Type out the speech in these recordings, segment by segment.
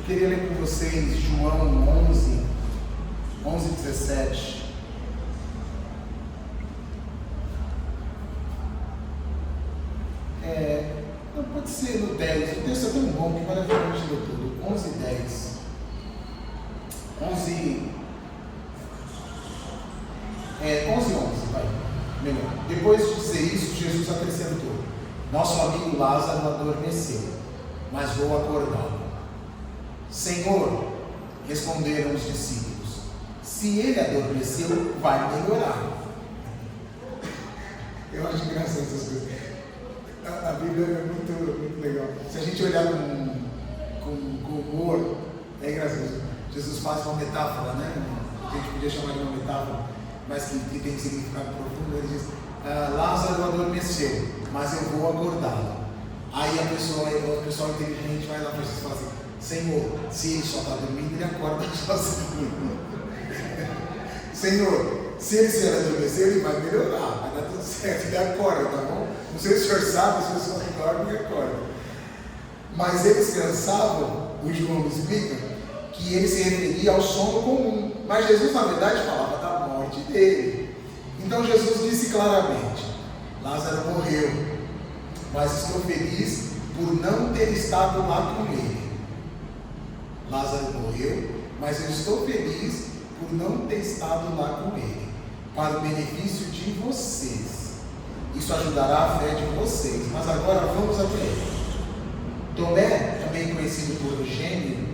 queria ler com vocês João 11:17. Não pode ser no 10, o texto é tão bom que maravilhosamente lê tudo. 11:10. 11:11, vai. Melhor. Depois de dizer isso, Jesus acrescentou: nosso amigo Lázaro adormeceu, mas vou acordá-lo. Senhor, responderam os discípulos, se ele adormeceu, vai melhorar. Eu acho engraçado essas coisas. A Bíblia é muito legal. Se a gente olhar com humor, é engraçado. Jesus faz uma metáfora, né? A gente podia chamar de uma metáfora, mas que tem significado profundo. Ele diz: Lázaro adormeceu, mas eu vou acordá-lo. Aí o pessoal inteligente vai lá para Jesus e fala assim: Senhor, se ele só está dormindo, ele acorda sozinho. Senhor, se ele se adormecer, ele vai melhorar, vai dar tudo certo, ele acorda, tá bom? Não sei se o senhor sabe, as pessoas dormem e acordam. Mas eles pensavam, o João explica, que ele se referia ao sono comum. Mas Jesus, na verdade, falava da morte dele. Então Jesus disse claramente: Lázaro morreu, mas estou feliz por não ter estado lá com ele. Lázaro morreu, mas eu estou feliz por não ter estado lá com ele, para o benefício de vocês. Isso ajudará a fé de vocês. Mas agora vamos até ele. Tomé, também conhecido por Gêmeo,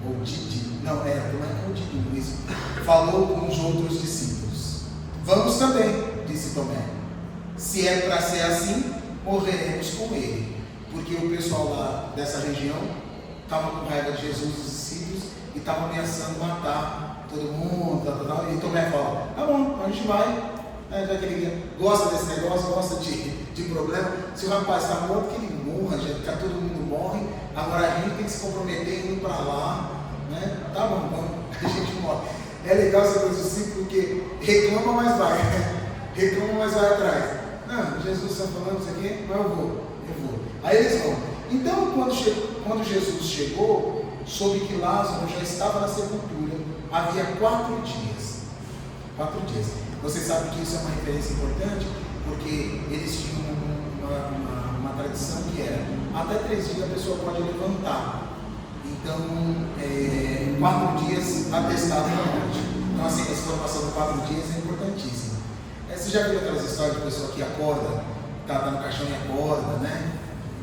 ou Didi, Tomé é o Didi mesmo, falou com os outros discípulos. Vamos também, disse Tomé. Se é para ser assim, morreremos com ele. Porque o pessoal lá dessa região estava com raiva de Jesus, os discípulos, e estava ameaçando matar todo mundo, e Tomé fala: tá bom, a gente vai. Já que ele gosta desse negócio, gosta de problema. Se o rapaz está morto, que ele morra, já que todo mundo morre. Agora a gente tem que se comprometer indo para lá, né? Tá bom, a gente morre. É legal essa coisa do discípulo, porque reclama, mas vai, reclama, mas vai atrás. Não, Jesus está falando isso aqui, mas eu vou. Aí eles vão. Então, quando Jesus chegou, soube que Lázaro já estava na sepultura havia 4 dias. 4 dias. Vocês sabem que isso é uma referência importante, porque eles tinham uma tradição que era: até 3 dias a pessoa pode levantar. Então, 4 dias atestado na morte. Então, assim, essa informação de 4 dias é importantíssima. Você já viu aquelas histórias de pessoa que acorda, está no caixão e acorda, né?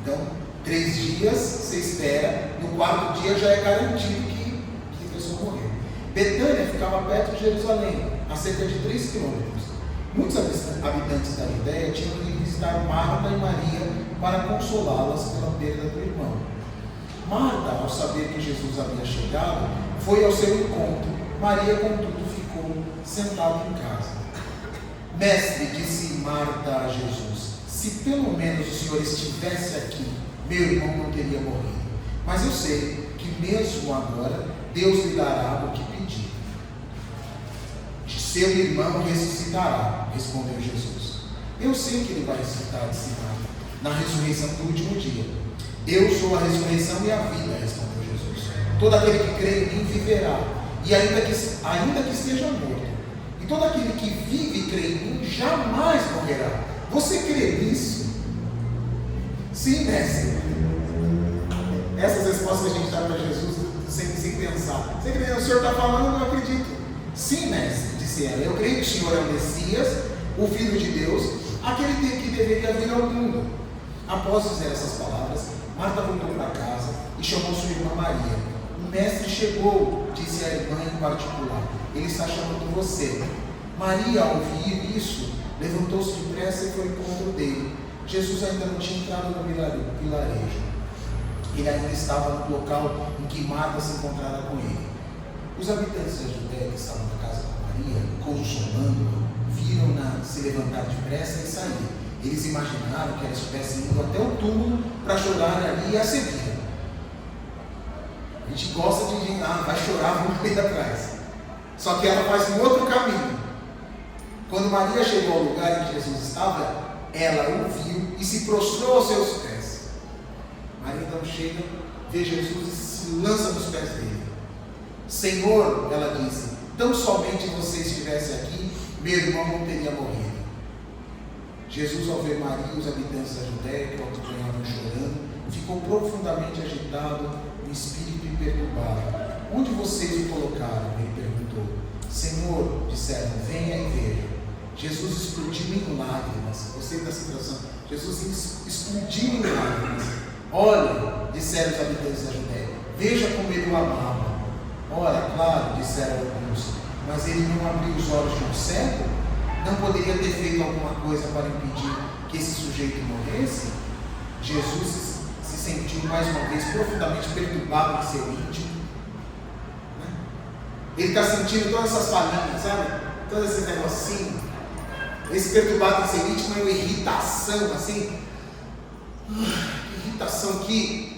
Então, 3 dias você espera, no 4º dia já é garantido que a pessoa morreu. Betânia ficava perto de Jerusalém, a cerca de 3 quilômetros. Muitos habitantes da Judéia tinham ido visitar Marta e Maria para consolá-las pela perda do irmão. Marta, ao saber que Jesus havia chegado, foi ao seu encontro. Maria, contudo, ficou sentada em casa. Mestre, disse Marta a Jesus, se pelo menos o Senhor estivesse aqui, meu irmão não teria morrido. Mas eu sei que mesmo agora Deus lhe dará o que pedir. Seu irmão ressuscitará, respondeu Jesus. Eu sei que ele vai ressuscitar, disse Marta, na ressurreição do último dia. Eu sou a ressurreição e a vida, respondeu Jesus. Todo aquele que crê em mim viverá, e ainda que esteja morto. E todo aquele que vive e crê em mim jamais morrerá. Você crê nisso? Sim, mestre. Essas respostas que a gente dá para Jesus sem pensar. Você crê? O Senhor está falando, eu acredito. Sim, mestre, disse ela. Eu creio que o Senhor é o Messias, o Filho de Deus, aquele que deveria vir ao mundo. Após dizer essas palavras, Marta voltou para casa e chamou sua irmã Maria. O mestre chegou, disse a irmã em particular. Ele está chamando você. Maria, ao ouvir isso, levantou-se depressa e foi ao encontro dele. Jesus ainda não tinha entrado no vilarejo. Ele ainda estava no local em que Marta se encontrara com ele. Os habitantes da Judéia que estavam na casa com Maria, consolando-a, viram-na se levantar depressa e sair. Eles imaginaram que ela estivesse indo até o túmulo para chorar ali e a seguir. A gente gosta de vai chorar, vamos ir atrás. Só que ela faz um outro caminho. Quando Maria chegou ao lugar em que Jesus estava, ela o viu e se prostrou aos seus pés. Maria então chega, vê Jesus e se lança nos pés dele. Senhor, ela disse, tão somente você estivesse aqui, meu irmão não teria morrido. Jesus, ao ver Maria e os habitantes da Judéia que o acompanhavam chorando, ficou profundamente agitado, no espírito e perturbado. Onde vocês o colocaram? Ele perguntou. Senhor, disseram, venha e veja. Jesus explodiu em lágrimas. Gostei da situação. Jesus explodiu em lágrimas. Olha, disseram os habitantes da Judéia, veja como ele o amava. Ora, claro, disseram alguns, mas ele não abriu os olhos de um cego? Não poderia ter feito alguma coisa para impedir que esse sujeito morresse? Jesus se sentiu mais uma vez profundamente perturbado em seu íntimo. Ele está sentindo todas essas falinhas, sabe? Todos esses negocinhos. Esse perturbado em seu íntimo é uma irritação, assim. Irritação, que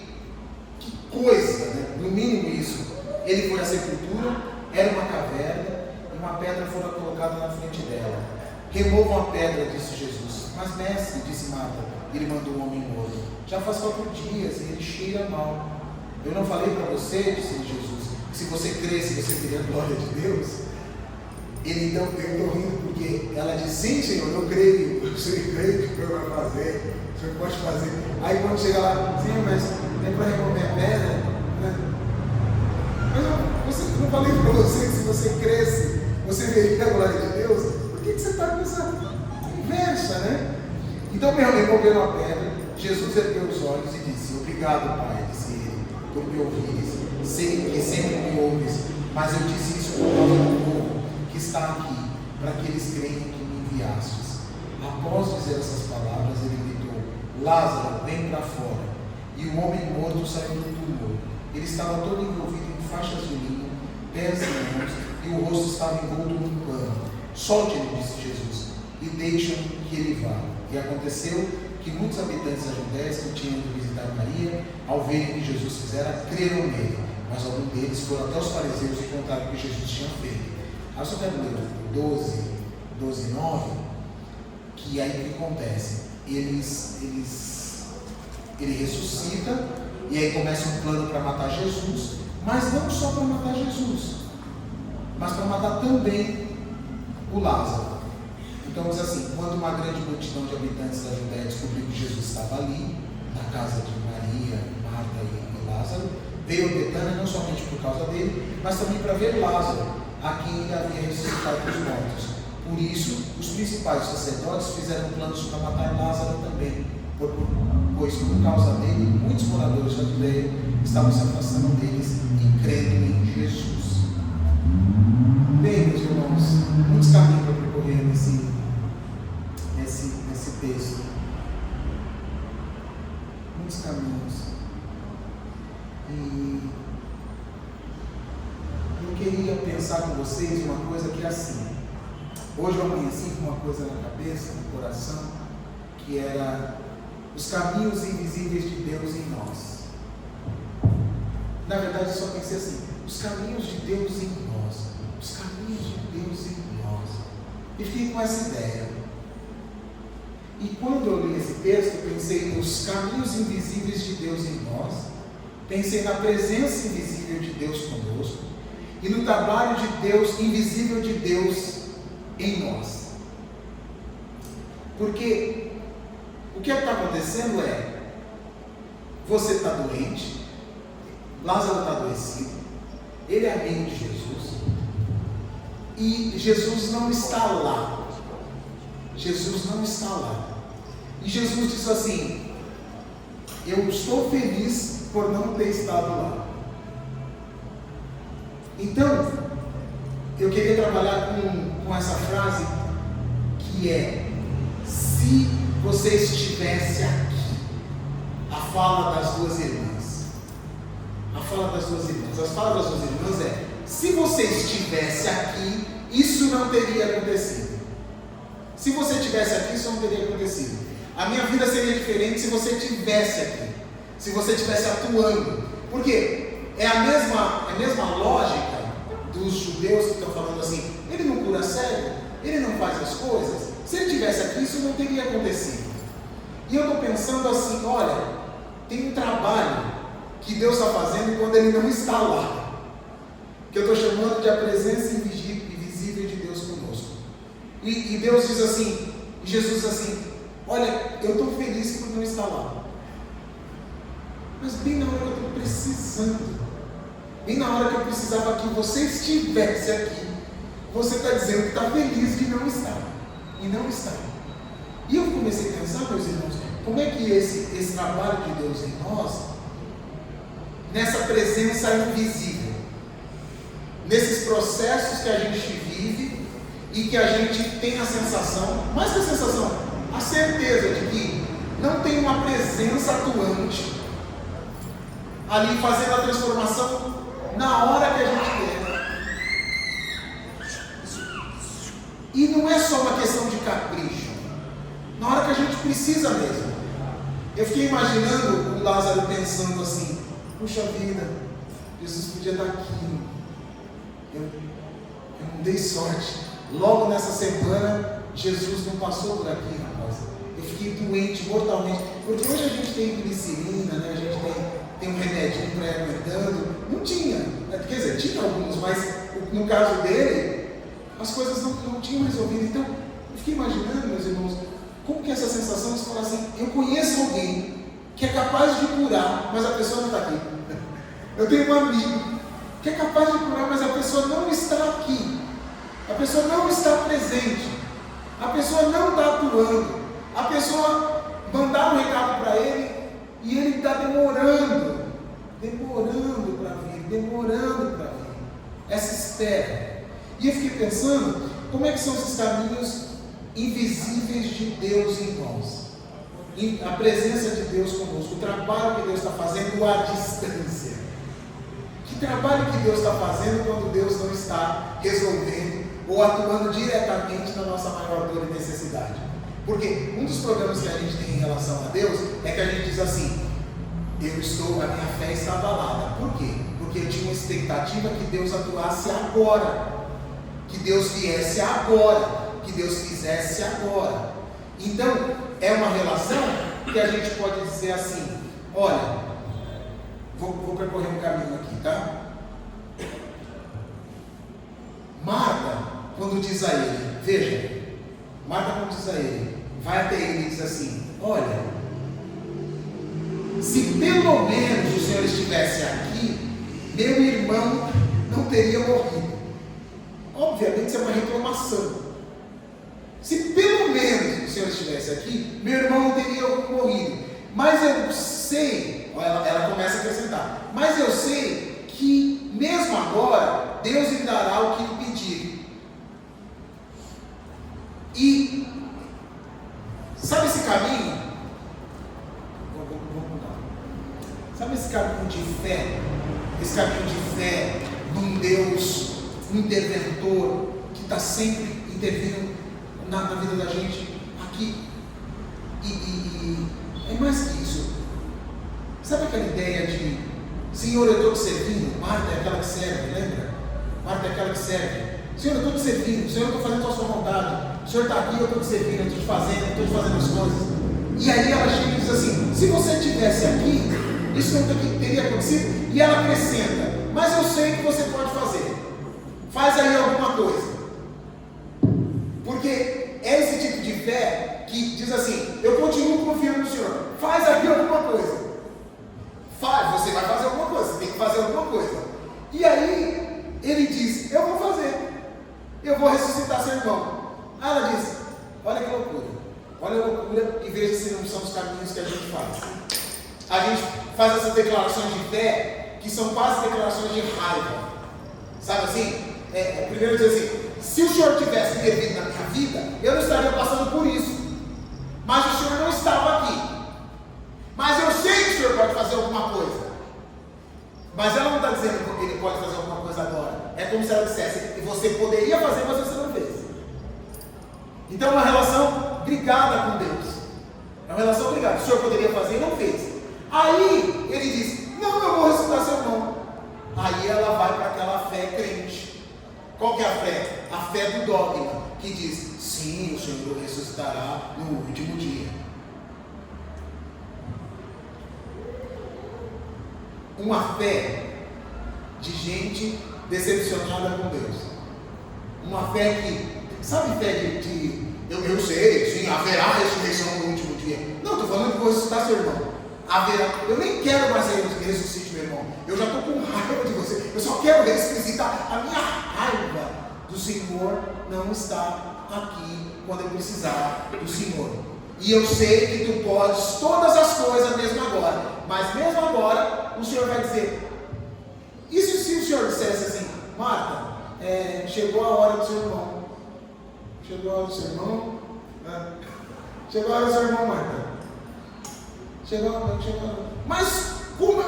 coisa, né? No mínimo isso. Ele foi à sepultura, era uma caverna, e uma pedra foi colocada na frente dela. Removam a pedra, disse Jesus. Mas mestre, disse Marta, ele mandou um homem morto. Já faz 4 dias e ele cheira mal. Eu não falei para você, disse Jesus, que se você cresce, você teria a glória de Deus? Ele então, eu estou rindo porque ela disse, sim Senhor, eu creio, eu creio que o Senhor vai fazer, o Senhor pode fazer. Aí quando chega lá, sim, mas tem para remover a pedra, né? Mas eu não falei para você que se você cresce, você veria a glória de Deus? Por que você está com essa conversa, né? Então, removeram a pedra. Jesus ergueu os olhos e disse, obrigado, Pai, disse ele, por me ouvires. Sei que sempre me ouves, mas eu disse isso por causa do povo que está aqui, para que eles creiam que me enviastes. Após dizer essas palavras, ele gritou, Lázaro, vem para fora. E o homem morto saiu do túmulo. Ele estava todo envolvido em faixas de linho, pés e mãos, e o rosto estava envolto num pano. Solte-lhe, disse Jesus, e deixam que ele vá. E aconteceu que muitos habitantes da Judéia que tinham ido visitar Maria, ao verem o que Jesus fizera, creram nele. Mas alguns deles foram até os fariseus e contaram o que Jesus tinha feito. Aí só quero ler 12, 9, que aí o que acontece? Ele ressuscita, e aí começa um plano para matar Jesus, mas não só para matar Jesus, mas para matar também o Lázaro. Então diz assim, quando uma grande multidão de habitantes da Judéia descobriu que Jesus estava ali, na casa de Maria, Marta e Lázaro, veio a Betânia não somente por causa dele, mas também para ver Lázaro, a quem ele havia ressuscitado dos mortos. Por isso, os principais sacerdotes fizeram planos para matar Lázaro também, pois por causa dele, muitos moradores da Judéia estavam se afastando deles e crendo em Jesus. Bem, meus irmãos, muitos caminhos para percorrer nesse texto. Muitos caminhos. E eu queria pensar com vocês uma coisa que é assim. Hoje eu amanheci com uma coisa na cabeça, no coração, que era os caminhos invisíveis de Deus em nós. Na verdade, eu só pensei assim, os caminhos de Deus em nós. Os caminhos de Deus em nós. E fiquei com essa ideia. E quando eu li esse texto, eu pensei nos caminhos invisíveis de Deus em nós, pensei na presença invisível de Deus conosco, e no trabalho de Deus, invisível de Deus em nós. Porque o que está acontecendo é, você está doente, Lázaro está adoecido, ele é amigo de Jesus, e Jesus não está lá. Jesus não está lá. E Jesus disse assim, eu estou feliz por não ter estado lá. Então, eu queria trabalhar com essa frase, que é, se você estivesse aqui, a fala das duas irmãs. A fala das duas irmãs. As falas das duas irmãs é, se você estivesse aqui, isso não teria acontecido. Se você estivesse aqui, isso não teria acontecido. A minha vida seria diferente se você estivesse aqui. Se você estivesse atuando. Por quê? É a mesma lógica dos judeus que estão falando assim, ele não cura cego, ele não faz as coisas. Se ele estivesse aqui, isso não teria acontecido. E eu estou pensando assim, olha, tem um trabalho que Deus está fazendo quando Ele não está lá. Que eu estou chamando de a presença invisível de Deus conosco. E Deus diz assim, e Jesus diz assim, olha, eu estou feliz por não estar lá. Mas bem na hora que eu estou precisando, bem na hora que eu precisava que você estivesse aqui, você está dizendo que está feliz de não estar. E não está. E eu comecei a pensar, meus irmãos, como é que esse trabalho de Deus em nós, nessa presença invisível, nesses processos que a gente vive e que a gente tem a sensação, mais que a sensação, a certeza de que não tem uma presença atuante ali fazendo a transformação na hora que a gente quer. E não é só uma questão de capricho, na hora que a gente precisa mesmo. Eu fiquei imaginando o Lázaro pensando assim, puxa vida, Jesus podia estar aqui, eu não dei sorte, logo nessa semana Jesus não passou por aqui, rapaz, eu fiquei doente mortalmente, porque hoje a gente tem glicerina, né? A gente tem um remedinho para ir aguentando, não tinha, quer dizer, tinha alguns, mas no caso dele, as coisas não tinham resolvido. Então, eu fiquei imaginando, meus irmãos, como que essa sensação de falar assim, eu conheço alguém que é capaz de curar, mas a pessoa não está aqui. Eu tenho um amigo que é capaz de curar, mas a pessoa não está aqui. A pessoa não está presente. A pessoa não está atuando. A pessoa mandar um recado para ele e ele está demorando para vir. Essa espera. E eu fiquei pensando, como é que são esses caminhos invisíveis de Deus em nós? A presença de Deus conosco, o trabalho que Deus está fazendo à distância. Que trabalho que Deus está fazendo quando Deus não está resolvendo ou atuando diretamente na nossa maior dor e necessidade? Porque um dos problemas que a gente tem em relação a Deus é que a gente diz assim, a minha fé está abalada. Por quê? Porque eu tinha uma expectativa que Deus atuasse agora, que Deus viesse agora, que Deus fizesse agora. Então, é uma relação que a gente pode dizer assim, olha, vou percorrer um caminho aqui, tá? Marta, quando diz a ele, veja, Marta quando diz a ele, vai até ele e diz assim, olha, se pelo menos o Senhor estivesse aqui, meu irmão não teria morrido. Obviamente isso é uma reclamação. Se pelo menos o Senhor estivesse aqui, meu irmão não teria morrido. Mas eu sei, ela começa a acrescentar, mas eu sei que mesmo agora, Deus lhe dará o que lhe pedir. E sabe esse caminho? Vamos mudar. Sabe esse caminho de fé? Esse caminho de fé num Deus interventor que está sempre intervindo na vida da gente aqui. E é mais que isso. Sabe aquela ideia de Senhor, eu estou te servindo? Marta é aquela que serve, lembra? Marta é aquela que serve. Senhor, eu estou te servindo. Senhor, eu estou fazendo a sua vontade. O Senhor está aqui, eu estou te servindo, eu estou te fazendo as coisas. E aí ela chega e diz assim, se você estivesse aqui, isso não teria acontecido. E ela acrescenta, mas eu sei que você pode fazer. Faz aí alguma coisa. Porque é esse tipo de fé que diz assim, eu continuo confiando no Senhor. Faz aqui alguma coisa. Você vai fazer alguma coisa, você tem que fazer alguma coisa. E aí, ele diz, eu vou fazer. Eu vou ressuscitar seu irmão. Aí ela diz, olha que loucura. Olha a loucura e veja se não são os caminhos que a gente faz. A gente faz essas declarações de fé que são quase declarações de raiva. Sabe assim? Primeiro diz assim, se o Senhor tivesse intervido na minha vida, eu não estaria passando por isso. Mas o Senhor não estava aqui. Mas eu sei que o Senhor pode fazer alguma coisa. Mas ela não está dizendo que Ele pode fazer alguma coisa agora. É como se ela dissesse, você poderia fazer, mas você não fez. Então é uma relação brigada com Deus. É uma relação brigada. O Senhor poderia fazer e não fez. Aí ele diz, não, eu vou ressuscitar seu irmão. Aí ela vai para aquela fé crente. Qual que é a fé? A fé do dogma, que diz, sim, o Senhor ressuscitará no último dia. uma fé de gente decepcionada com Deus. Uma fé que, sabe, fé eu sei, sim, haverá ressurreição no último dia. Não, estou falando que vou ressuscitar seu irmão. Haverá, eu nem quero mais que ressuscite meu irmão. Eu já estou com raiva de você. Eu só quero ressuscitar. A minha raiva do Senhor não está aqui quando eu precisar do Senhor. E eu sei que tu podes todas as coisas mesmo agora. Mas mesmo agora, o Senhor vai dizer. E se o Senhor dissesse assim: Marta, chegou a hora do seu irmão. Chegou a hora do seu irmão. Chegou a hora do seu irmão, Marta. Chegou a hora. Mas como?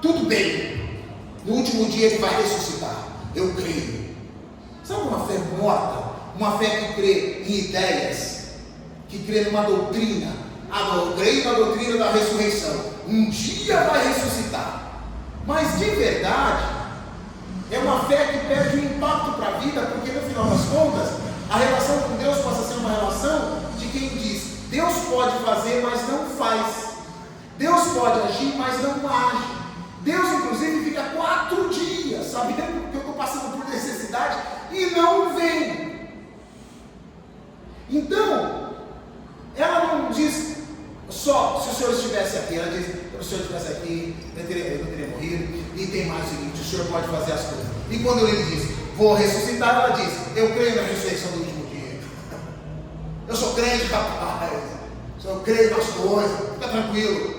Tudo bem. No último dia ele vai ressuscitar. Eu creio. Sabe uma fé morta? Uma fé que crê em ideias, que crê numa doutrina. Eu creio na doutrina da ressurreição. Um dia vai ressuscitar. Mas de verdade, é uma fé que perde o impacto para a vida, porque no final das contas, a relação com Deus passa a ser uma relação de quem diz: Deus pode fazer, mas não faz. Deus pode agir, mas não age. Deus, inclusive, fica 4 dias sabendo que eu estou passando por necessidade e não vem. Então, ela não diz só se o Senhor estivesse aqui. Ela diz: se o Senhor estivesse aqui, eu não teria morrido. E tem mais o seguinte: o Senhor pode fazer as coisas. E quando ele diz: vou ressuscitar, ela diz: eu creio na ressurreição do último dia. Eu sou crente, rapaz. Eu creio nas coisas. Fica tranquilo.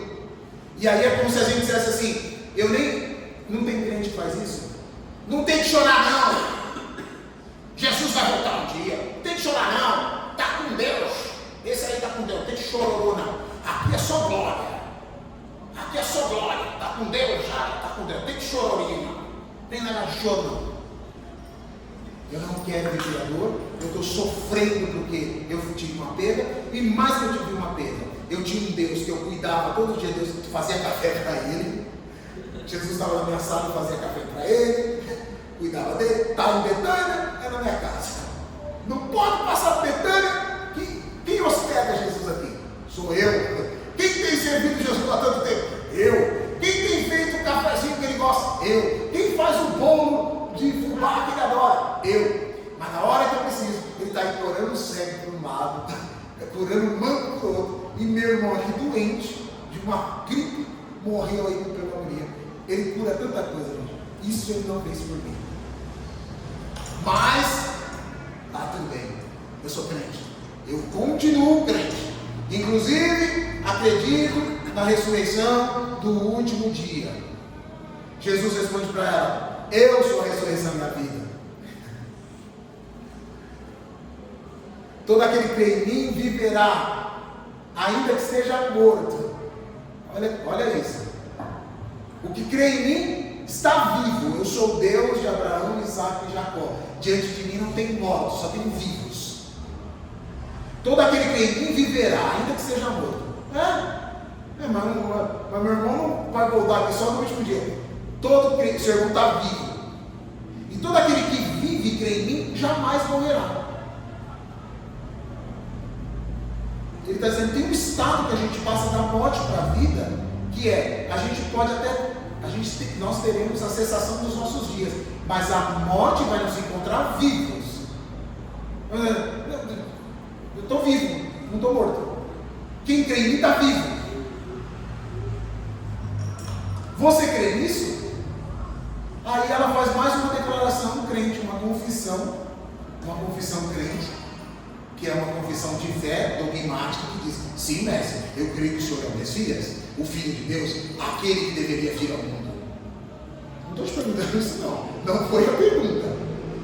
E aí é como se a gente dissesse assim: não tem crente que faz isso. Não tem que chorar não. Jesus vai voltar um dia. Não tem que chorar não. Está com Deus. Esse aí está com Deus. Não tem que chorar não. Aqui é só glória. Aqui é só glória. Está com Deus já. Está com Deus. Tem que chorar não. Tem nada de choro não. Eu não quero viver a dor. Eu estou sofrendo porque eu tive uma perda. E mais que eu tive uma perda, eu tinha um Deus que eu cuidava todo dia. Deus fazia café para ele. Jesus estava na minha sala e fazia café para ele, cuidava dele. Estava em Betânia, era na minha casa. Não pode passar por Betânia. Quem hospeda Jesus aqui? Sou eu. Quem tem servido Jesus há tanto tempo? Eu. Quem tem feito o cafezinho que ele gosta? Eu. Quem faz o bolo de fubá que ele adora? Eu. Mas na hora que eu preciso, ele está aí curando o cego para um lado, curando o manco para o outro. E meu irmão aqui doente, de uma gripe, morreu aí com pneumonia. Ele cura tanta coisa, gente. Isso ele não fez por mim. Mas, tá tudo bem. Eu sou crente. Eu continuo crente. Inclusive, acredito na ressurreição do último dia. Jesus responde para ela: eu sou a ressurreição da vida. Todo aquele que crê em mim viverá, ainda que seja morto. Olha isso. O que crê em mim está vivo. Eu sou Deus de Abraão, Isaac e Jacó. Diante de mim não tem mortos, só tem vivos. Todo aquele que crê em mim viverá, ainda que seja morto. Mas meu irmão não vai voltar aqui só no último dia. Todo crente, seu irmão está vivo. E todo aquele que vive e crê em mim jamais morrerá. Ele está dizendo que tem um estado que a gente passa da morte para a vida, que é, a gente pode até, nós teremos a cessação dos nossos dias, mas a morte vai nos encontrar vivos. Eu estou vivo, não estou morto. Quem crê em mim está vivo. Você crê nisso? Aí ela faz mais uma declaração crente, uma confissão crente, que é uma confissão de fé dogmática, que diz: sim, mestre, eu creio que o Senhor é o Messias, o Filho de Deus, aquele que deveria vir ao mundo. Não estou te perguntando isso não foi a pergunta.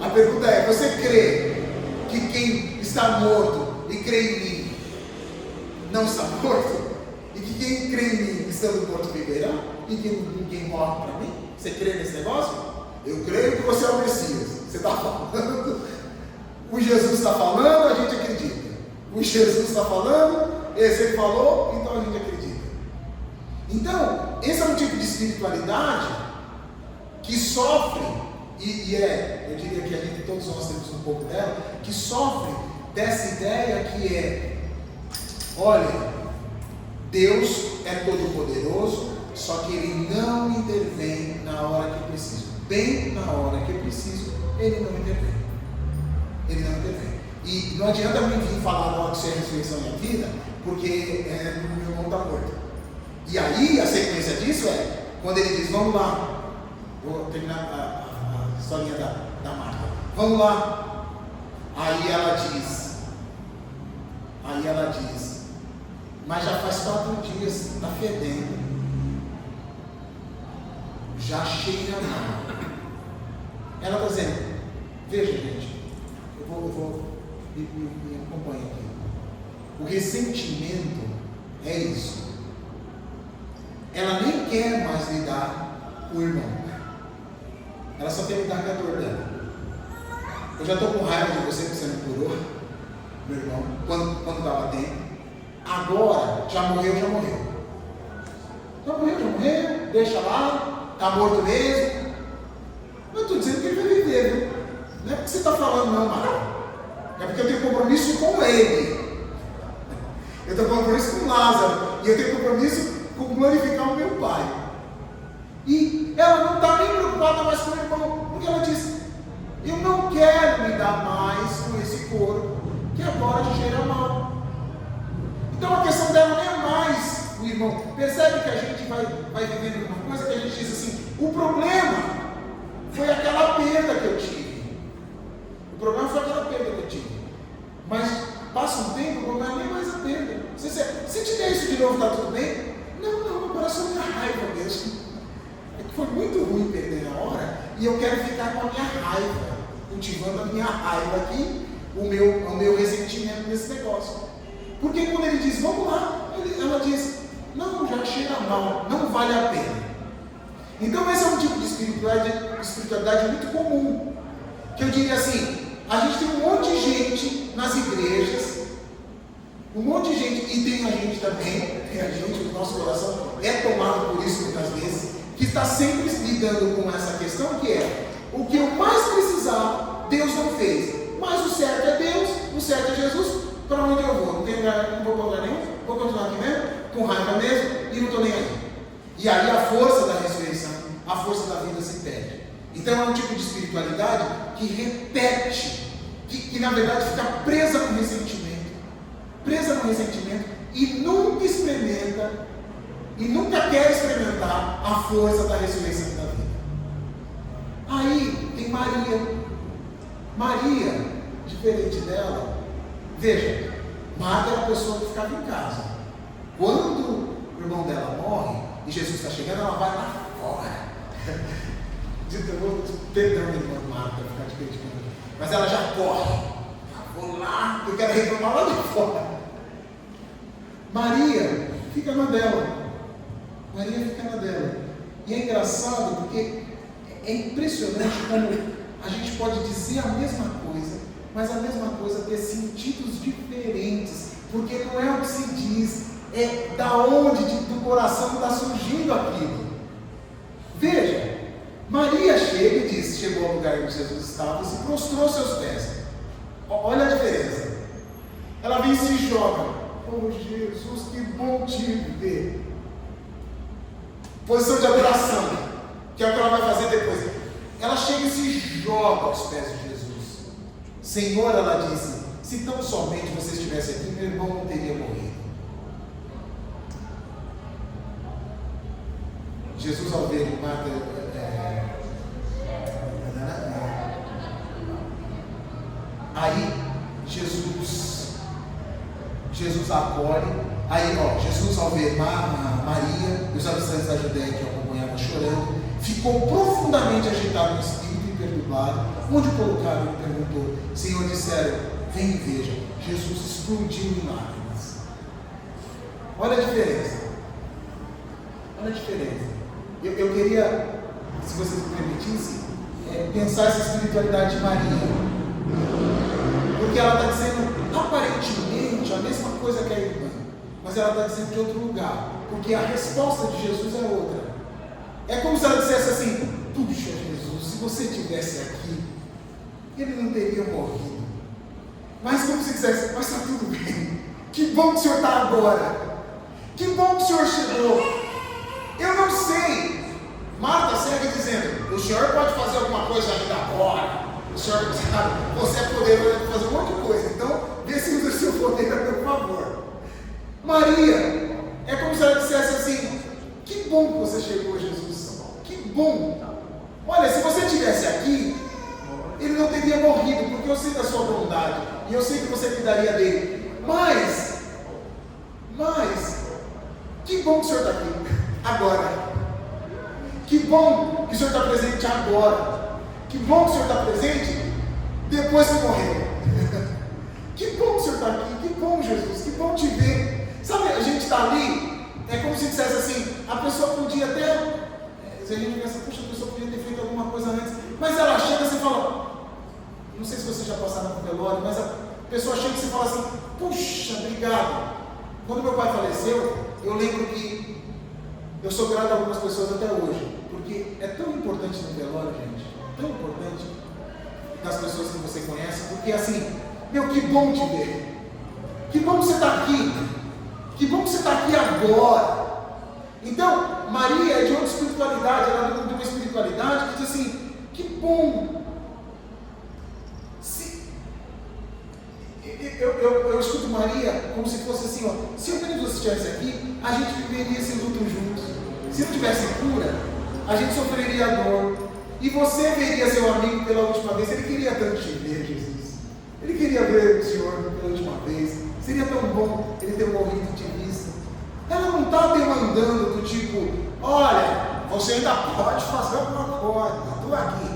A pergunta é: você crê que quem está morto e crê em mim não está morto? E que quem crê em mim estando morto viverá? E que ninguém morre para mim? Você crê nesse negócio? Eu creio que você é o Messias. Você está falando. O Jesus está falando, a gente acredita. O Jesus está falando, ele falou, então a gente acredita. Então, esse é um tipo de espiritualidade que sofre, eu diria que a gente, todos nós temos um pouco dela, que sofre dessa ideia que é: olha, Deus é todo poderoso, só que Ele não intervém na hora que precisa. Bem na hora que preciso, Ele não intervém. Ele não intervém. E não adianta me vir falar logo se é ressurreição e a vida, porque meu irmão está morto. E aí a sequência disso é, quando ele diz, vamos lá, vou terminar a historinha da Marta, vamos lá. Aí ela diz, mas já faz 4 dias, está fedendo, já cheira mal. Ela está dizendo, veja gente, eu vou me acompanha aqui. O ressentimento é isso. Ela nem quer mais lidar com o irmão. Ela só quer lidar com a dor dela. Eu já estou com raiva de você que você não curou, meu irmão, quando estava tempo. Agora, já morreu. Já morreu, deixa lá, está morto mesmo. Eu estou dizendo que ele vai viver, viu? Não é porque você está falando não, Marco. É porque eu tenho compromisso com ele. Eu tenho compromisso com Lázaro. E eu tenho compromisso com glorificar o meu Pai. E ela não está nem preocupada mais com o irmão, porque ela diz, eu não quero lidar mais com esse corpo que agora cheira mal. Então a questão dela nem é mais o irmão. Percebe que a gente vai vivendo uma coisa que a gente diz assim, o problema foi aquela perda que eu tive. O problema foi aquela perda que eu tive. Mas passa um tempo, o problema nem mais a perda. Se te der isso de novo, está tudo bem? Não, meu coração é minha raiva mesmo. É que foi muito ruim perder na hora, e eu quero ficar com a minha raiva, cultivando a minha raiva aqui, o meu ressentimento nesse negócio. Porque quando ele diz, vamos lá, ela diz, não, já cheira mal, não vale a pena. Então esse é um tipo de espiritualidade muito comum, que eu diria assim, a gente tem um monte de gente nas igrejas, um monte de gente, e tem a gente também, o nosso coração é tomado por isso muitas vezes, que está sempre lidando com essa questão, que é, o que eu mais precisava, Deus não fez, mas o certo é Deus, o certo é Jesus, para onde eu vou? Não vou para lugar nenhum, vou continuar aqui mesmo, com raiva mesmo, e não estou nem aí. E aí a força da ressurreição, a força da vida se perde. Então é um tipo de espiritualidade que repete, que na verdade fica presa no ressentimento, e nunca experimenta, e nunca quer experimentar a força da ressurreição da vida. Aí tem Maria, diferente dela, veja, Marta era a pessoa que ficava em casa. Quando o irmão dela morre, e Jesus está chegando, ela vai lá fora. Perdão, irmã Marta, ficar te criticando. Mas ela já corre. Vou lá, eu quero reclamar lá de fora. Maria fica na dela. E é engraçado porque é impressionante como a gente pode dizer a mesma coisa, mas a mesma coisa ter sentidos diferentes, porque não é o que se diz, é da onde do coração está surgindo aquilo. Veja, Maria chega e diz, chegou ao lugar onde Jesus estava e se prostrou aos seus pés. Olha a diferença. Ela vem e se joga. Oh Jesus, que bom te ver. Posição de adoração, que é o que ela vai fazer depois. Ela chega e se joga aos pés de Jesus. Senhor, ela disse, se tão somente você estivesse aqui, meu irmão não teria morrido. Jesus, ao ver Marta, aí Jesus acolhe. Aí, Jesus, ao ver Maria e os habitantes da Judéia que acompanhavam chorando, ficou profundamente agitado no espírito e perturbado. Onde colocaram? Ele perguntou. Senhor, disseram, vem e veja. Jesus explodiu em lágrimas. Olha a diferença. Eu queria, se vocês me permitissem, pensar essa espiritualidade de Maria. Porque ela está dizendo, aparentemente, a mesma coisa que a irmã, mas ela está dizendo de outro lugar. Porque a resposta de Jesus é outra. É como se ela dissesse assim, puxa Jesus, se você estivesse aqui, ele não teria morrido. Mas como se dissesse, mas está tudo bem. Que bom que o Senhor está agora. Que Que bom que o senhor chegou. Eu não sei. Marta segue dizendo: o senhor pode fazer alguma coisa ainda agora. O senhor sabe, você é poderoso para fazer um monte de coisa. Então, vê se usa o seu poder, por favor. Maria, é como se ela dissesse assim: que bom que você chegou, Jesus. Que bom. Olha, se você estivesse aqui, ele não teria morrido, porque eu sei da sua bondade, e eu sei que você cuidaria dele. Mas, que bom que o senhor está aqui, agora. Que bom que o senhor está presente agora. Que bom que o senhor está presente depois que morreu. Que bom que o senhor está aqui. Que bom, Jesus. Que bom te ver. Sabe, a gente está ali, é como se dissesse assim: a pessoa podia até, se a gente pensa, puxa, a pessoa podia ter feito alguma coisa antes, mas ela chega e você fala, não sei se você já passaram no velório, mas a pessoa chega e você fala assim: puxa, obrigado. Quando meu pai faleceu, eu lembro que eu sou grato a algumas pessoas até hoje, porque é tão importante no velório, gente, tão importante, das pessoas que você conhece, porque assim, meu, que bom te ver, que bom que você está aqui, que bom que você está aqui agora. Então, Maria é de outra espiritualidade, ela é de uma espiritualidade que diz assim: que bom. Eu escuto Maria como se fosse assim, ó, se eu menos você estivesse aqui, a gente viveria esse luto juntos. Se não tivesse cura, a gente sofreria dor. E você veria seu amigo pela última vez. Ele queria tanto te ver, Jesus. Ele queria ver o Senhor pela última vez. Seria tão bom ele ter morrido e te visto. Ela não está demandando do tipo: olha, você ainda pode fazer alguma coisa, estou aqui,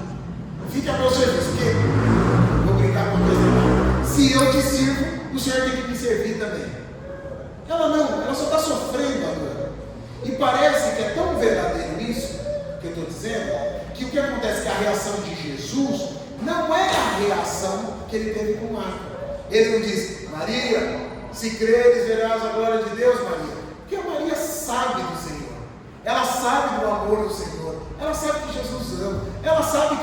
fique a meu serviço, porque vou brincar com você. Se eu te sirvo, o Senhor tem que me servir também. Ela não, ela só está sofrendo agora. E parece que é tão verdadeiro isso que eu estou dizendo, que o que acontece é que a reação de Jesus não é a reação que ele teve com Marta. Ele não diz: Maria, se creres, verás a glória de Deus, Maria. Porque a Maria sabe do Senhor, ela sabe do amor do Senhor, ela sabe que Jesus ama, ela sabe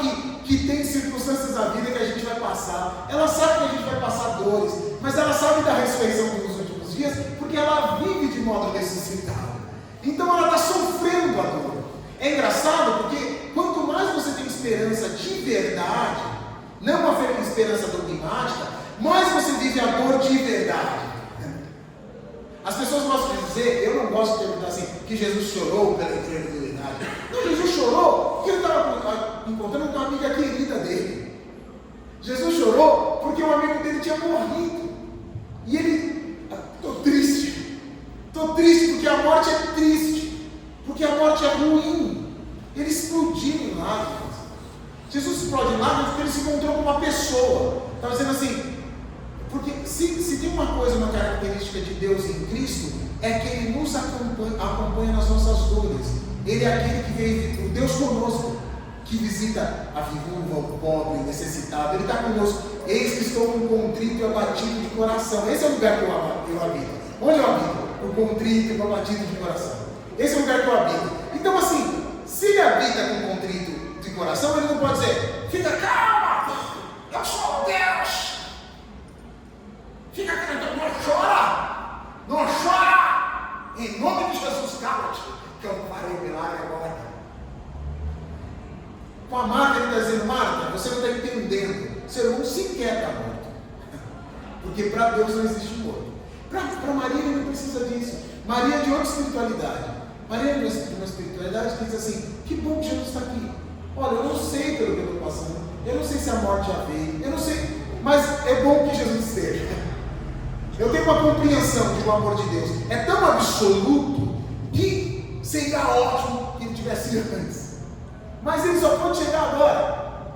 que tem circunstâncias da vida que a gente vai passar, ela sabe que a gente vai passar dores, mas ela sabe da ressurreição dos últimos dias, porque ela vive de modo ressuscitado. Então ela está sofrendo a dor. É engraçado porque quanto mais você tem esperança de verdade, não uma esperança dogmática, mais você vive a dor de verdade. As pessoas gostam de dizer, eu não gosto de perguntar assim, que Jesus chorou pela incredulidade. Não, Jesus chorou porque ele estava encontrando uma amiga querida dele. Jesus chorou porque o amigo dele tinha morrido. E ele, estou triste porque a morte é triste, porque a morte é ruim. Ele explodiu em lágrimas. Jesus explode em lágrimas porque ele se encontrou com uma pessoa. Estava dizendo assim, porque se tem uma coisa, uma característica de Deus em Cristo, é que Ele nos acompanha nas nossas dores. Ele é aquele que veio, o Deus conosco, que visita a viúva, o pobre, o necessitado. Ele está conosco. Eis que estou contrito e abatido de coração. Esse é o lugar que eu habito. Onde eu habito? O contrito e o abatido de coração. Esse é o lugar que eu habito. Então assim, se ele habita com contrito de coração, ele não pode dizer, fica calma, eu sou Deus. Fica calma, não chora, em nome de Jesus, cala-te, que eu farei milagre agora. Com a Marta ele está dizendo, Marta, você não está entendendo, seu irmão sequer está morto, porque para Deus não existe morto. Para Maria ele não precisa disso. Maria é de outra espiritualidade. Maria é de uma espiritualidade que diz assim, que bom que Jesus está aqui. Olha, eu não sei pelo que eu estou passando, eu não sei se a morte já veio, eu não sei, mas é bom que Jesus esteja. Eu tenho uma compreensão de o amor de Deus. É tão absoluto que seria ótimo que ele tivesse antes. Mas ele só pode chegar agora.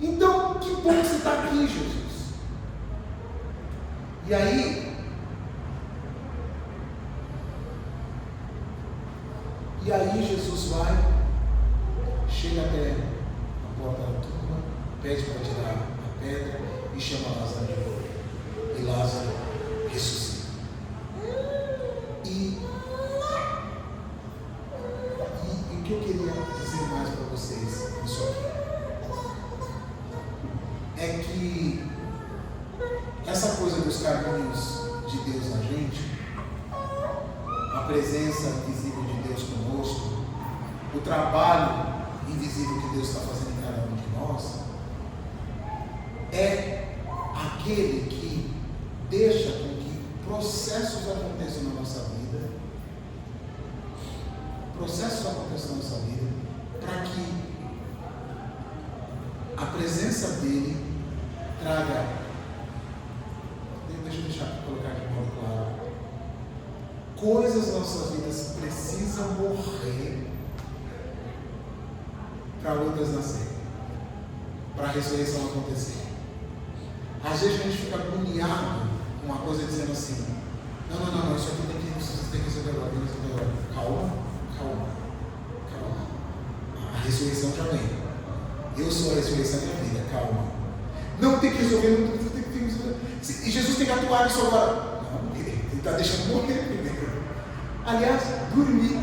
Então, que bom que você está aqui, Jesus. E aí Jesus vai, chega até a porta da tumba, pede para tirar a pedra e chama Lázaro de volta. E Lázaro ressuscita. E o que eu queria dizer mais para vocês nisso aqui é que essa coisa dos caminhos de Deus na gente, a presença visível de Deus conosco, o trabalho invisível que Deus está fazendo em cada um de nós, é aquele que deixa com que processos aconteçam na nossa vida, para que a presença dele traga, deixa eu colocar aqui de modo claro, coisas nas nossas vidas precisam morrer para outras nascerem, para a ressurreição acontecer. Às vezes a gente fica agoniado com uma coisa dizendo assim, não, isso aqui tem que resolver agora, calma. A ressurreição já vem. Eu sou a ressurreição da vida, calma. Não tem que resolver, e Jesus tem que atuar nisso agora. Não, ele está deixando morrer primeiro. Aliás, dormir.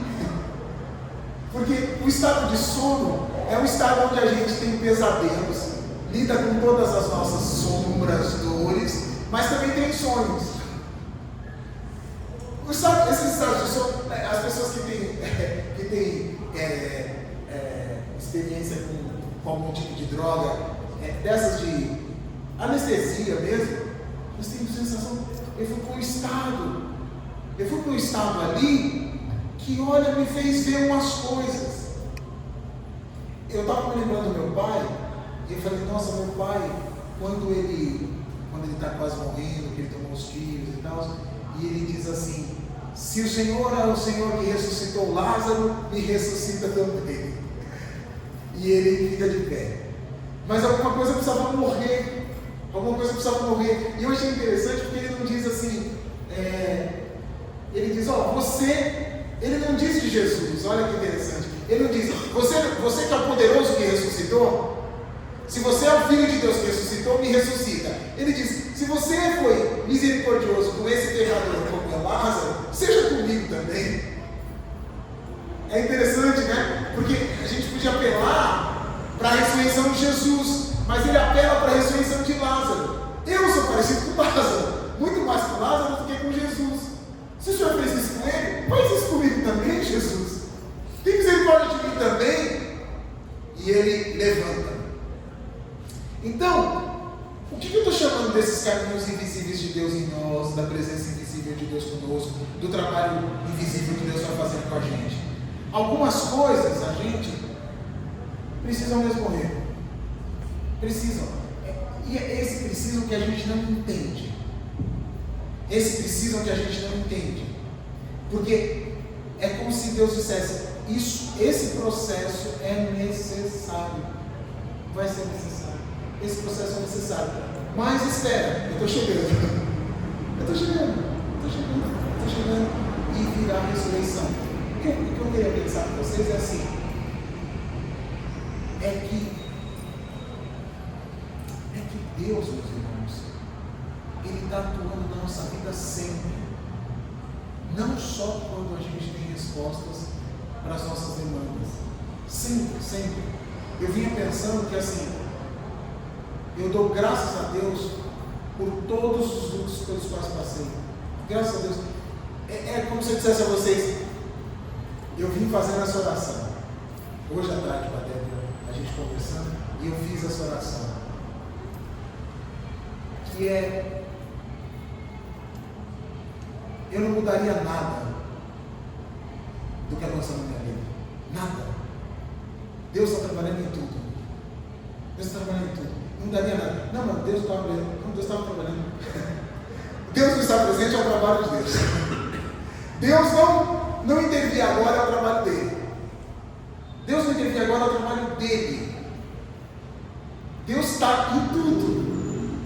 Porque o estado de sono é um estado onde a gente tem pesadelos, lida com todas as nossas sombras, dores, mas também tem sonhos. Esses estados de sono, as pessoas que têm experiência com algum tipo de droga, dessas de anestesia mesmo, nós temos sensação, eu fui para um estado ali que, olha, me fez ver umas coisas. Eu estava me lembrando do meu pai, e eu falei, nossa, meu pai, quando ele está quase morrendo, que ele tomou os tiros e tal, e ele diz assim, se o Senhor é o Senhor que ressuscitou Lázaro, me ressuscita também. E ele fica de pé. Mas alguma coisa precisava morrer. E eu achei interessante porque ele não diz assim, ele diz, ele não diz de Jesus, olha que interessante. Ele não diz, você que é o poderoso que ressuscitou, se você é o Filho de Deus que ressuscitou, me ressuscita. Ele diz, se você foi misericordioso com esse pecador como é Lázaro, seja comigo também. É interessante, né? Porque a gente podia apelar para a ressurreição de Jesus, mas ele apela para a ressurreição de Lázaro. Eu sou parecido com Lázaro, muito mais com Lázaro do que com Jesus. Se o Senhor fez isso com ele, faz isso comigo também, Jesus. Tem misericórdia de mim também. E ele levanta. Então, o que eu estou chamando desses caminhos invisíveis de Deus em nós, da presença invisível de Deus conosco, do trabalho invisível que Deus vai fazendo com a gente? Algumas coisas a gente precisam mesmo morrer. Precisam. E é esse precisam que a gente não entende. Porque é como se Deus dissesse, esse processo é necessário. Vai ser necessário. Esse processo é necessário. Mas espera, eu estou chegando. E virá a ressurreição. O que eu queria pensar com vocês é assim, é que Deus, meus irmãos, Ele está atuando na nossa vida sempre, não só quando a gente tem respostas para as nossas demandas, sempre. Eu vinha pensando que assim, eu dou graças a Deus por todos os lutos pelos quais passei, graças a Deus. É como se eu dissesse a vocês, eu vim fazendo essa oração. Hoje à tarde, com a Débora, a gente conversando, e eu fiz essa oração. Que é, eu não mudaria nada do que aconteceu na minha vida. Nada. Deus está trabalhando em tudo. Não daria nada. Não, Deus estava trabalhando. Deus não está presente, é o trabalho de Deus. Deus não intervir agora, é o trabalho dele. Deus não intervir agora, é o trabalho dele. Deus está em tudo.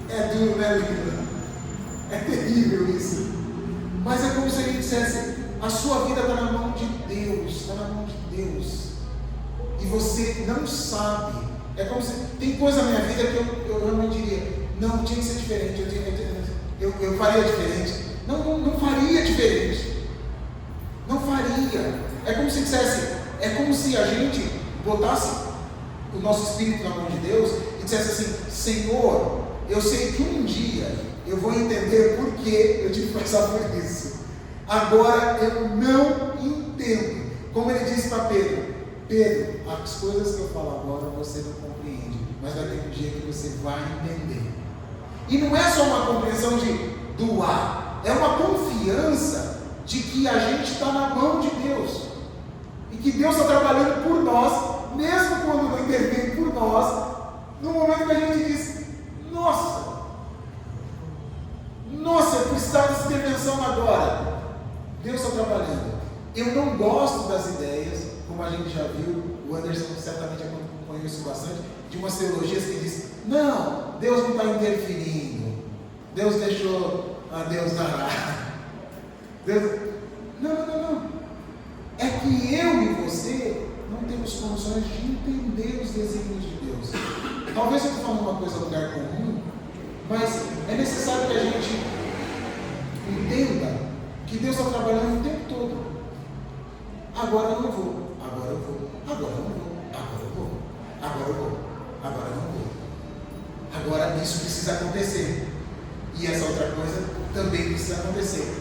É duro, né, Lívia? É terrível isso. Mas é como se ele dissesse, a sua vida está na mão de Deus. E você não sabe. É como se, tem coisa na minha vida que eu realmente diria, não, tinha que ser diferente, eu faria diferente. Não faria diferente. Não faria. É como se dissesse, é como se a gente botasse o nosso espírito na mão de Deus e dissesse assim, Senhor, eu sei que um dia eu vou entender por que eu tive que passar por isso. Agora eu não entendo. Como ele disse para Pedro: Pedro, as coisas que eu falo agora você não compreende, mas vai ter um dia que você vai entender. E não é só uma compreensão de doar, é uma confiança de que a gente está na mão de Deus, e que Deus está trabalhando por nós, mesmo quando não intervém por nós, no momento que a gente diz: nossa, eu precisava dessa intervenção agora. Deus está trabalhando. Eu não gosto das ideias, como a gente já viu, o Anderson certamente acompanhou isso bastante, de umas teologias que diz: não, Deus não está interferindo, Deus deixou a Deus dará. Deus... Não. É que eu e você não temos condições de entender os desígnios de Deus. Talvez eu estou falando uma coisa no lugar comum, mas é necessário que a gente entenda que Deus está trabalhando o tempo todo. Agora eu não vou, agora eu vou, agora eu não vou, agora eu vou, agora eu vou, agora eu não vou. Agora isso precisa acontecer. E essa outra coisa também precisa acontecer.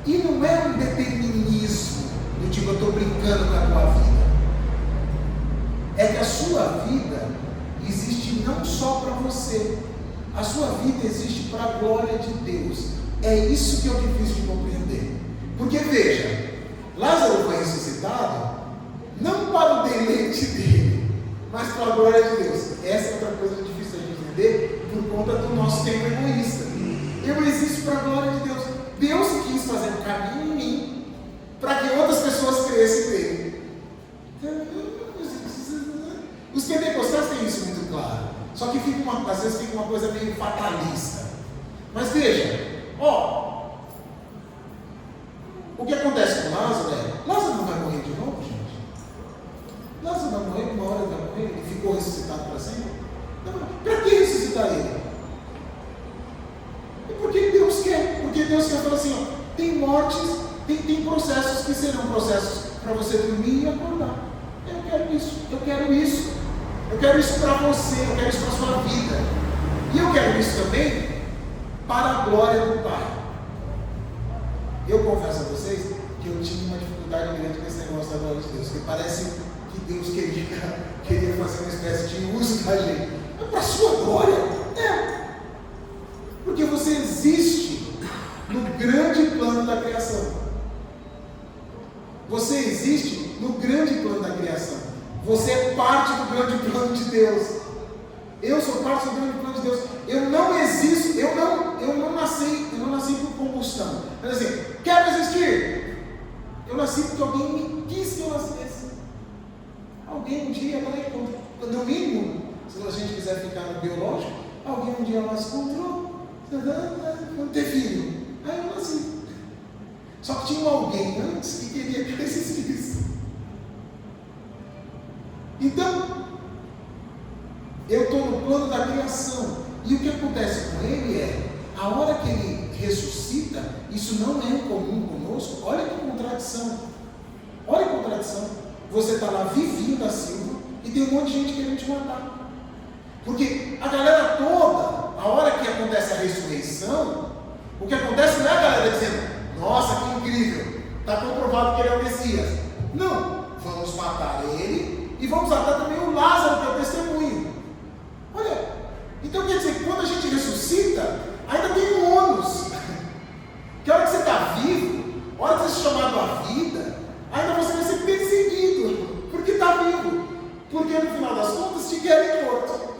E não é um determinismo do tipo: eu estou brincando com a tua vida. É que a sua vida existe não só para você. A sua vida existe para a glória de Deus. É isso que é difícil de compreender. Porque veja, Lázaro foi ressuscitado não para o deleite dele, mas para a glória de Deus. Essa é outra coisa difícil de entender por conta do nosso tempo egoísta. Eu existo para a glória de Deus. Deus quis fazer um caminho em mim para que outras pessoas crescem nele. Os pentecostais têm isso muito claro. Só que às vezes fica uma coisa meio fatalista. Mas veja, o que acontece com Lázaro é: Lázaro não vai morrer de novo, gente? Lázaro vai morrer, uma hora ele vai morrer, ele ficou ressuscitado para sempre? Para que ressuscitar ele? É porque Deus quer. Porque Deus quer falar assim: tem mortes, tem processos que serão processos para você dormir e acordar. Eu quero isso, eu quero isso. Eu quero isso para você, eu quero isso para a sua vida. E eu quero isso também para a glória do Pai. Eu confesso a vocês que eu tinha uma dificuldade grande nesse negócio da glória de Deus, porque parece que Deus queria fazer uma espécie de uso da gente. Mas para a sua glória? É. Porque você existe no grande plano da criação. Você existe no grande plano da criação. Você é parte do grande plano de Deus. Eu sou parte do grande plano de Deus. Eu não existo, eu não nasci por combustão. Mas assim, quero existir. Eu nasci porque alguém me quis que eu nascesse. Alguém um dia, no mínimo, se a gente quiser ficar no biológico, alguém um dia mais encontrou, não ter filho. Aí eu nasci. Só que tinha alguém antes que queria que eu existisse. Então, eu estou no plano da criação. E o que acontece com ele é: a hora que ele ressuscita, isso não é incomum conosco. Olha que contradição. Olha que contradição. Você está lá vivinho da Silva e tem um monte de gente querendo te matar. Porque a galera toda, a hora que acontece a ressurreição, o que acontece não é a galera dizendo: nossa, que incrível, está comprovado que ele é o Messias. Não, vamos matar ele e vamos matar também o Lázaro, que é o testemunho. Olha, então quer dizer que quando a gente ressuscita, ainda tem um ônus. Que a hora que você está vivo, a hora que você é chamado à vida, ainda você vai ser perseguido, porque está vivo. Porque no final das contas te querem morto.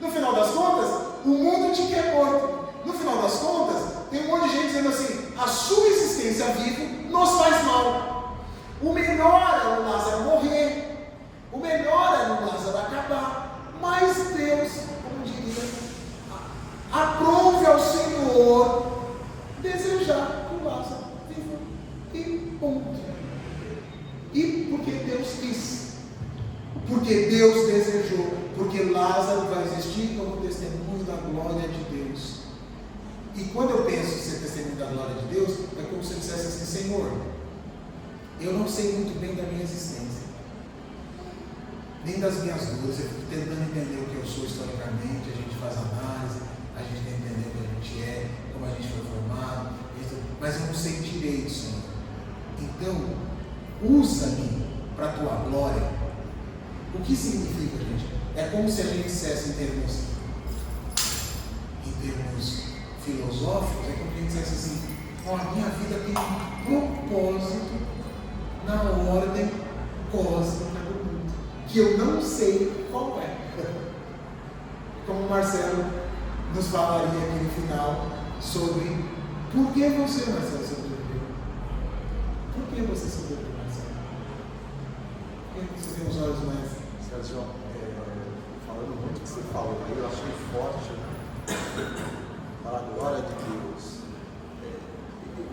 No final das contas, o mundo te quer morto. No final das contas, tem um monte de gente dizendo assim: a sua existência vivo nos faz mal. O melhor é o Lázaro morrer, o melhor é o Lázaro acabar. Mas Deus, como diria, aprove ao Senhor desejar que o Lázaro viva. E ponto. E porque Deus quis, porque Deus desejou, porque Lázaro vai existir como testemunho da glória de Deus. E quando eu penso em ser testemunho da glória de Deus, é como se eu dissesse assim: Senhor, eu não sei muito bem da minha existência, nem das minhas dores. Eu fico tentando entender o que eu sou historicamente, a gente faz análise, a gente está entendendo quem a gente é, como a gente foi formado, mas eu não sei direito, Senhor. Então, usa-me para a tua glória. O que significa, gente? É como se a gente dissesse em termos filosóficos, é como se a gente dissesse assim: ó, a minha vida tem um propósito na ordem cósmica do mundo, que eu não sei qual é. Como o Marcelo nos falaria aqui no final sobre por que você, Marcelo, sobreviveu. Por que você sobreviveu, Marcelo? Por que você tem os olhos mais... Sérgio, falando muito o que você falou aí, eu achei forte, para a glória de Deus.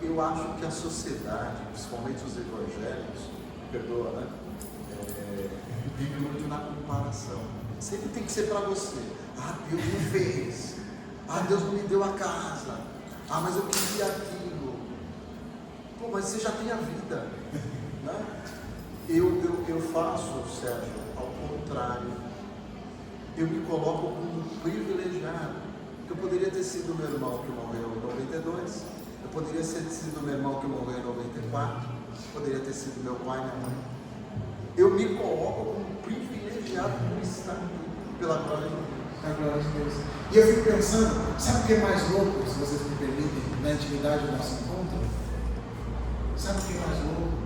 Eu acho que a sociedade, principalmente os evangélicos, perdoa, né? Vive muito na comparação. Sempre tem que ser para você. Ah, Deus me fez. Ah, Deus não me deu a casa. Ah, mas eu queria aquilo. Pô, mas você já tem a vida, né? Eu faço, Sérgio, ao contrário. Eu me coloco como privilegiado. Eu poderia ter sido meu irmão que morreu em 92. Eu poderia ter sido meu irmão que morreu em 94. Poderia ter sido meu pai e minha mãe. Eu me coloco como privilegiado por estar aqui, pela glória de Deus. A glória de Deus. E eu fico pensando, sabe o que é mais louco, se vocês me permitem, na intimidade do nosso encontro? Sabe o que é mais louco?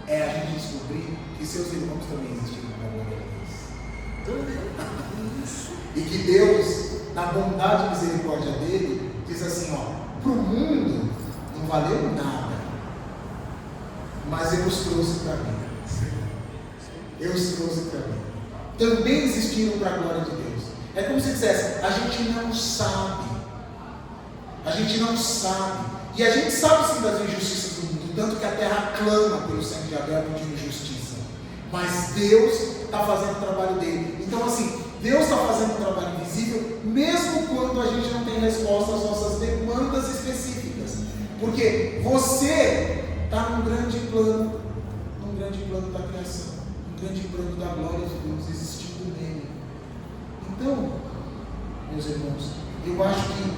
É a gente descobrir que seus irmãos também existiram na glória de Deus. Também. Isso. E que Deus, na bondade e misericórdia dele, diz assim, ó, para o mundo não valeu nada, mas eu os trouxe para mim. Eu os trouxe para mim. Também existiram para a glória de Deus. É como se dissesse, a gente não sabe. A gente não sabe. E a gente sabe sim das injustiças do mundo, tanto que a terra clama pelo sangue de Abel pedindo justiça. Mas Deus está fazendo o trabalho dele. Então assim, Deus está fazendo um trabalho invisível, mesmo quando a gente não tem resposta às nossas demandas específicas. Porque você está num grande plano da criação, um grande plano da glória de Deus existindo nele. Então, meus irmãos, eu acho que,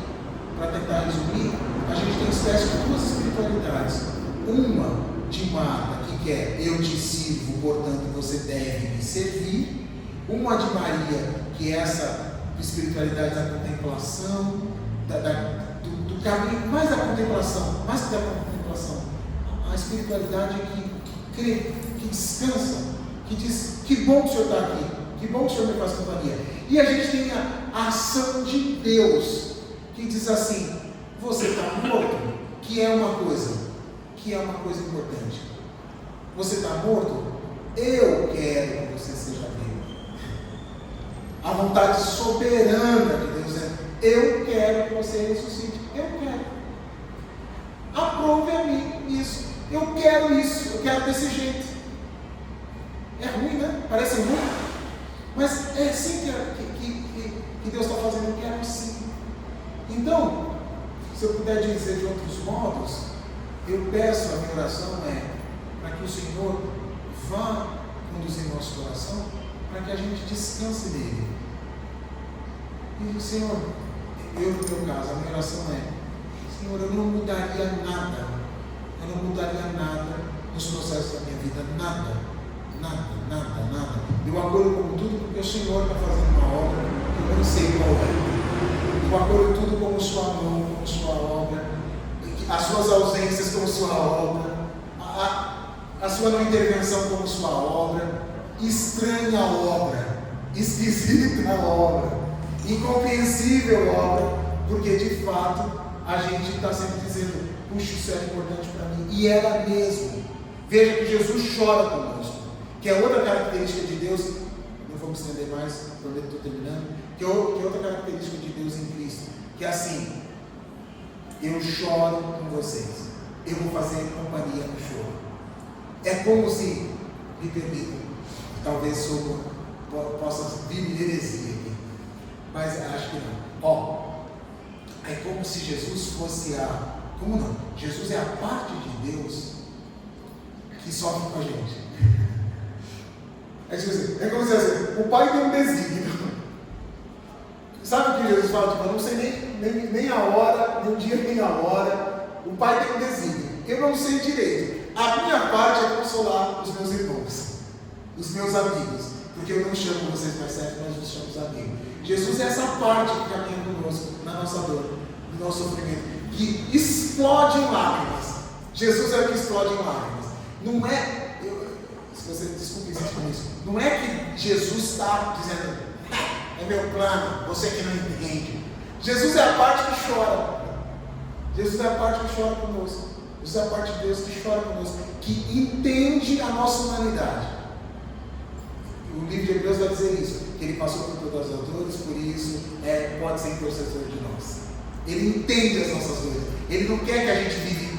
para tentar resumir, a gente tem espécie de duas espiritualidades. Uma de Marta, que quer eu te sirvo, portanto você deve me servir. Uma de Maria, que é essa espiritualidade da contemplação, do caminho, mais da contemplação, mais que da contemplação, a espiritualidade que crê, que descansa, que diz, que bom que o Senhor está aqui, que bom que o Senhor me faz companhia. E a gente tem a ação de Deus, que diz assim, você está morto, que é uma coisa importante. Você está morto? Eu quero que você seja vivo. A vontade soberana de Deus é, eu quero que você ressuscite. Eu quero. Aprove a mim isso. Eu quero isso. Eu quero desse jeito. É ruim, né? Parece ruim. Mas é assim que Deus está fazendo. Eu quero assim. Então, se eu puder dizer de outros modos, eu peço, a minha oração para que o Senhor vá conduzir nosso coração, para que a gente descanse nele. E Senhor, eu no meu caso, a minha oração Senhor, eu não mudaria nada. Eu não mudaria nada nos processos da minha vida. Nada. Eu acolho como tudo porque o Senhor está fazendo uma obra que eu não sei qual é. Eu acolho tudo como sua mão, como sua obra, as suas ausências como sua obra, a sua não intervenção como sua obra, estranha obra, esquisita obra, incompreensível obra, porque de fato a gente está sempre dizendo, puxa, isso é importante para mim, e ela mesmo. Veja que Jesus chora conosco, que é outra característica de Deus, não vou me estender mais, prometo que estou terminando, que é outra característica de Deus em Cristo, que é assim, eu choro com vocês, eu vou fazer companhia no choro. É como se, me permitam, talvez possa vir heresia aqui, mas acho que não. É como se Jesus fosse como não? Jesus é a parte de Deus que sofre com a gente. É como se assim, o pai tem um desígnio. Sabe o que Jesus fala? Tipo, eu não sei nem a hora, nem o dia, nem a hora. O Pai tem um desígnio. Eu não sei direito. A minha parte é consolar os meus irmãos, os meus amigos. Porque eu não chamo vocês mais certo, mas eu chamo os amigos. Jesus é essa parte que caminha conosco, na nossa dor, no nosso sofrimento, que explode em lágrimas. Jesus é o que explode em lágrimas. Não é, se você desculpe insistir com isso, não é que Jesus está dizendo, é meu plano, você que não entende. Jesus é a parte que chora. Jesus é a parte que chora conosco. Jesus é a parte de Deus que chora conosco, que entende a nossa humanidade. O livro de Hebreus vai dizer isso, que ele passou por todas as dores, por isso pode ser intercessor de nós. Ele entende as nossas dores. Ele não quer que a gente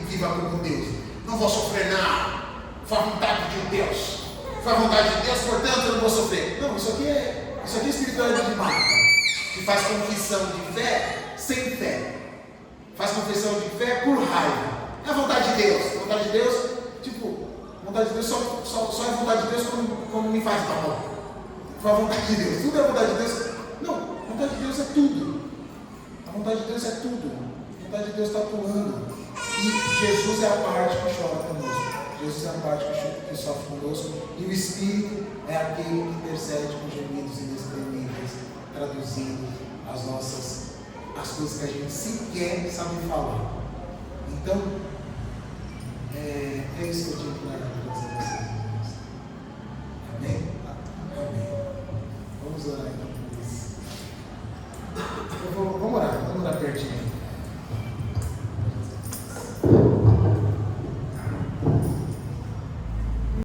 viva como Deus. Não vou sofrer nada. Foi a vontade de Deus. Foi a vontade de Deus, portanto eu não vou sofrer. Não, isso aqui é espiritualidade de Marta, que faz confissão de fé sem fé. Faz confissão de fé por raiva. É a vontade de Deus. A vontade de Deus, vontade de Deus só é vontade de Deus como me faz tá bom. Foi a vontade de Deus. Tudo é a vontade de Deus. Não, a vontade de Deus é tudo. A vontade de Deus é tudo. A vontade de Deus está atuando. E Jesus é a parte que chora conosco. Jesus é a parte que sofre conosco. E o Espírito é aquele que intercede com gemidos inexprimíveis, traduzindo as coisas que a gente sequer sabe falar. Então, é isso que eu tinha para dizer a vocês.